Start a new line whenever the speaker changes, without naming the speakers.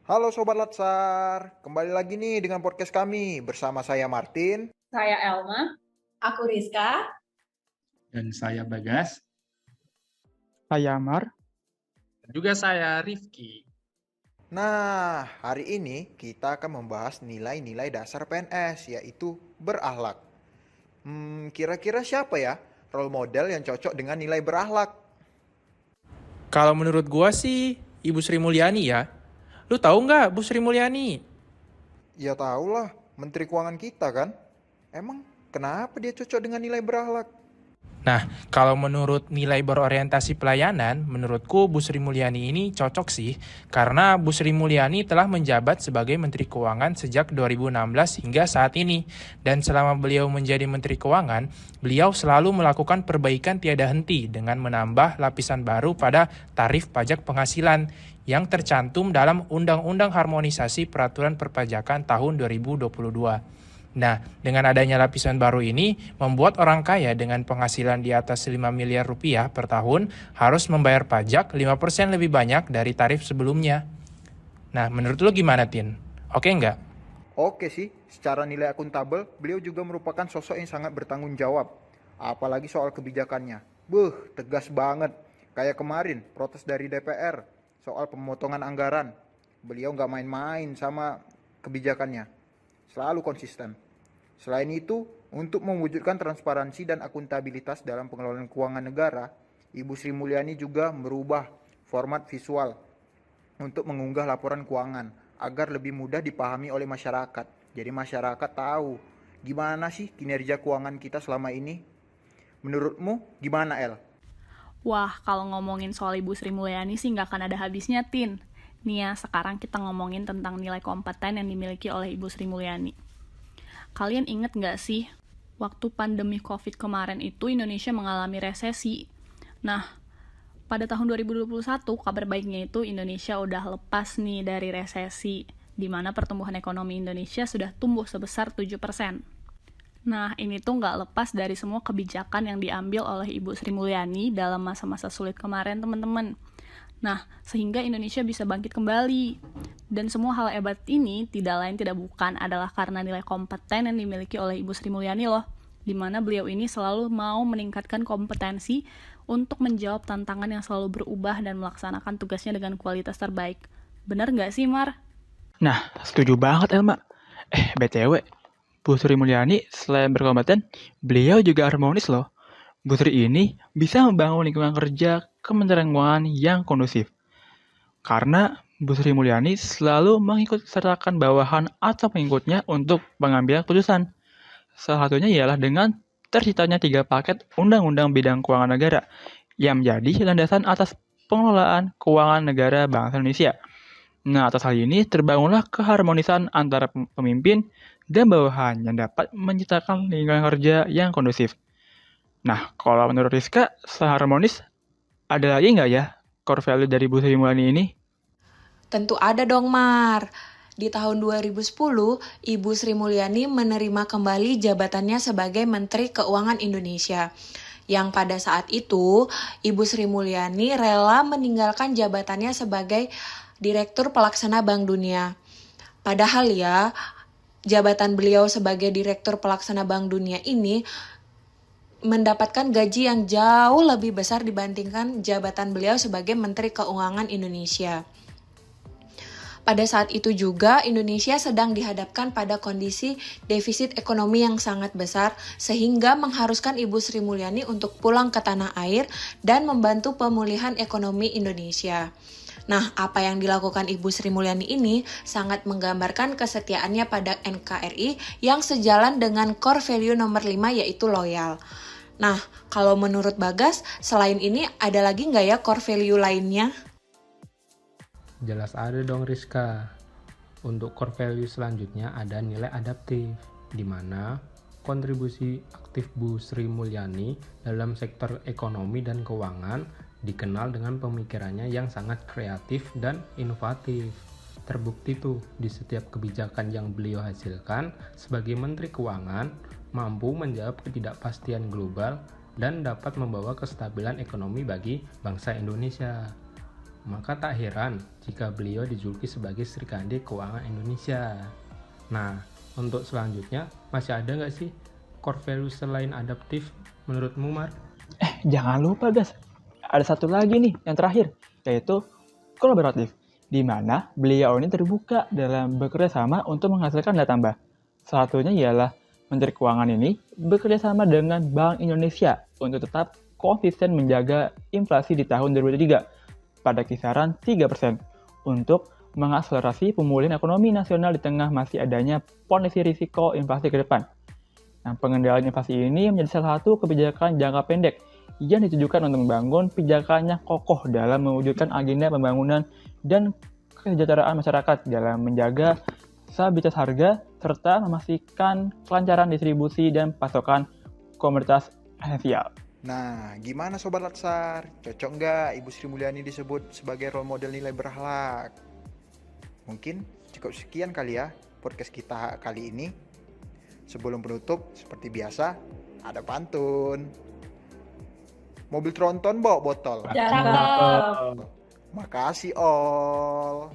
Halo Sobat Latsar, kembali lagi nih dengan podcast kami bersama saya Martin.
Saya Elma.
Aku Rizka.
Dan saya Bagas.
Saya Amar.
Dan juga saya Rifki.
Nah, hari ini kita akan membahas nilai-nilai dasar PNS, yaitu berakhlak. Kira-kira siapa ya role model yang cocok dengan nilai berakhlak?
Kalau menurut gua sih Ibu Sri Mulyani ya. Lu tahu nggak Bu Sri Mulyani?
Ya tahulah, Menteri Keuangan kita kan. Emang kenapa dia cocok dengan nilai berakhlak?
Nah, kalau menurut nilai berorientasi pelayanan, menurutku Bu Sri Mulyani ini cocok sih. Karena Bu Sri Mulyani telah menjabat sebagai Menteri Keuangan sejak 2016 hingga saat ini. Dan selama beliau menjadi Menteri Keuangan, beliau selalu melakukan perbaikan tiada henti dengan menambah lapisan baru pada tarif pajak penghasilan yang tercantum dalam Undang-Undang Harmonisasi Peraturan Perpajakan tahun 2022. Nah, dengan adanya lapisan baru ini, membuat orang kaya dengan penghasilan di atas 5 miliar rupiah per tahun harus membayar pajak 5% lebih banyak dari tarif sebelumnya. Nah, menurut lo gimana, Tin? Oke nggak?
Oke sih, secara nilai akuntabel, beliau juga merupakan sosok yang sangat bertanggung jawab. Apalagi soal kebijakannya. Tegas banget. Kayak kemarin, protes dari DPR soal pemotongan anggaran. Beliau nggak main-main sama kebijakannya. Selalu konsisten. Selain itu, untuk mewujudkan transparansi dan akuntabilitas dalam pengelolaan keuangan negara, Ibu Sri Mulyani juga merubah format visual untuk mengunggah laporan keuangan agar lebih mudah dipahami oleh masyarakat. Jadi masyarakat tahu gimana sih kinerja keuangan kita selama ini. Menurutmu gimana, El?
Wah, kalau ngomongin soal Ibu Sri Mulyani sih nggak akan ada habisnya, Tin. Nih ya, sekarang kita ngomongin tentang nilai kompeten yang dimiliki oleh Ibu Sri Mulyani. Kalian inget nggak sih, waktu pandemi COVID kemarin itu Indonesia mengalami resesi. Nah, pada tahun 2021, kabar baiknya itu Indonesia udah lepas nih dari resesi, di mana pertumbuhan ekonomi Indonesia sudah tumbuh sebesar 7%. Nah, ini tuh nggak lepas dari semua kebijakan yang diambil oleh Ibu Sri Mulyani dalam masa-masa sulit kemarin, teman-teman. Nah, sehingga Indonesia bisa bangkit kembali. Dan semua hal hebat ini tidak lain tidak bukan adalah karena nilai kompeten yang dimiliki oleh Ibu Sri Mulyani loh, di mana beliau ini selalu mau meningkatkan kompetensi untuk menjawab tantangan yang selalu berubah dan melaksanakan tugasnya dengan kualitas terbaik. Bener nggak sih, Mar?
Nah, setuju banget Elma. BTW, Bu Sri Mulyani selain berkompeten, beliau juga harmonis loh. Bu Sri ini bisa membangun lingkungan kerja Kementerian Keuangan yang kondusif. Karena Bu Sri Mulyani selalu mengikut sertakan bawahan atau pengikutnya untuk pengambilan keputusan. Salah satunya ialah dengan terciptanya 3 paket Undang-Undang Bidang Keuangan Negara yang menjadi landasan atas pengelolaan keuangan negara bangsa Indonesia. Nah, atas hal ini terbangunlah keharmonisan antara pemimpin dan bawahan yang dapat menciptakan lingkungan kerja yang kondusif. Nah, kalau menurut Rizka, seharmonis ada lagi nggak ya core value dari Bu Sri Mulyani ini?
Tentu ada dong, Mar. Di tahun 2010, Ibu Sri Mulyani menerima kembali jabatannya sebagai Menteri Keuangan Indonesia. Yang pada saat itu, Ibu Sri Mulyani rela meninggalkan jabatannya sebagai Direktur Pelaksana Bank Dunia. Padahal ya, jabatan beliau sebagai Direktur Pelaksana Bank Dunia ini mendapatkan gaji yang jauh lebih besar dibandingkan jabatan beliau sebagai Menteri Keuangan Indonesia. Pada saat itu juga Indonesia sedang dihadapkan pada kondisi defisit ekonomi yang sangat besar sehingga mengharuskan Ibu Sri Mulyani untuk pulang ke tanah air dan membantu pemulihan ekonomi Indonesia. Nah, apa yang dilakukan Ibu Sri Mulyani ini sangat menggambarkan kesetiaannya pada NKRI yang sejalan dengan core value nomor 5 yaitu loyal. Nah, kalau menurut Bagas, selain ini ada lagi nggak ya core value lainnya?
Jelas ada dong Rizka. Untuk core value selanjutnya ada nilai adaptif, di mana kontribusi aktif Bu Sri Mulyani dalam sektor ekonomi dan keuangan dikenal dengan pemikirannya yang sangat kreatif dan inovatif. Terbukti tuh di setiap kebijakan yang beliau hasilkan sebagai Menteri Keuangan mampu menjawab ketidakpastian global dan dapat membawa kestabilan ekonomi bagi bangsa Indonesia. Maka tak heran jika beliau dijuluki sebagai Sri Kandi Keuangan Indonesia. Nah, untuk selanjutnya, masih ada nggak sih core value selain adaptif menurutmu, Mar?
Jangan lupa, guys. Ada satu lagi nih, yang terakhir, yaitu kolaboratif, di mana beliau ini terbuka dalam bekerja sama untuk menghasilkan nilai tambah. Salah satunya ialah Menteri Keuangan ini bekerja sama dengan Bank Indonesia untuk tetap konsisten menjaga inflasi di tahun 2023 pada kisaran 3% untuk mengakselerasi pemulihan ekonomi nasional di tengah masih adanya potensi risiko inflasi ke depan. Nah, pengendalian inflasi ini menjadi salah satu kebijakan jangka pendek yang ditujukan untuk membangun pijakannya kokoh dalam mewujudkan agenda pembangunan dan kesejahteraan masyarakat dalam menjaga stabilitas harga serta memastikan kelancaran distribusi dan pasokan komoditas esensial.
Nah, gimana Sobat Latsar? Cocok nggak Ibu Sri Mulyani disebut sebagai role model nilai berakhlak? Mungkin cukup sekian kali ya podcast kita kali ini. Sebelum penutup, seperti biasa, ada pantun. Mobil tronton bawa botol.
Cakep.
Makasih all.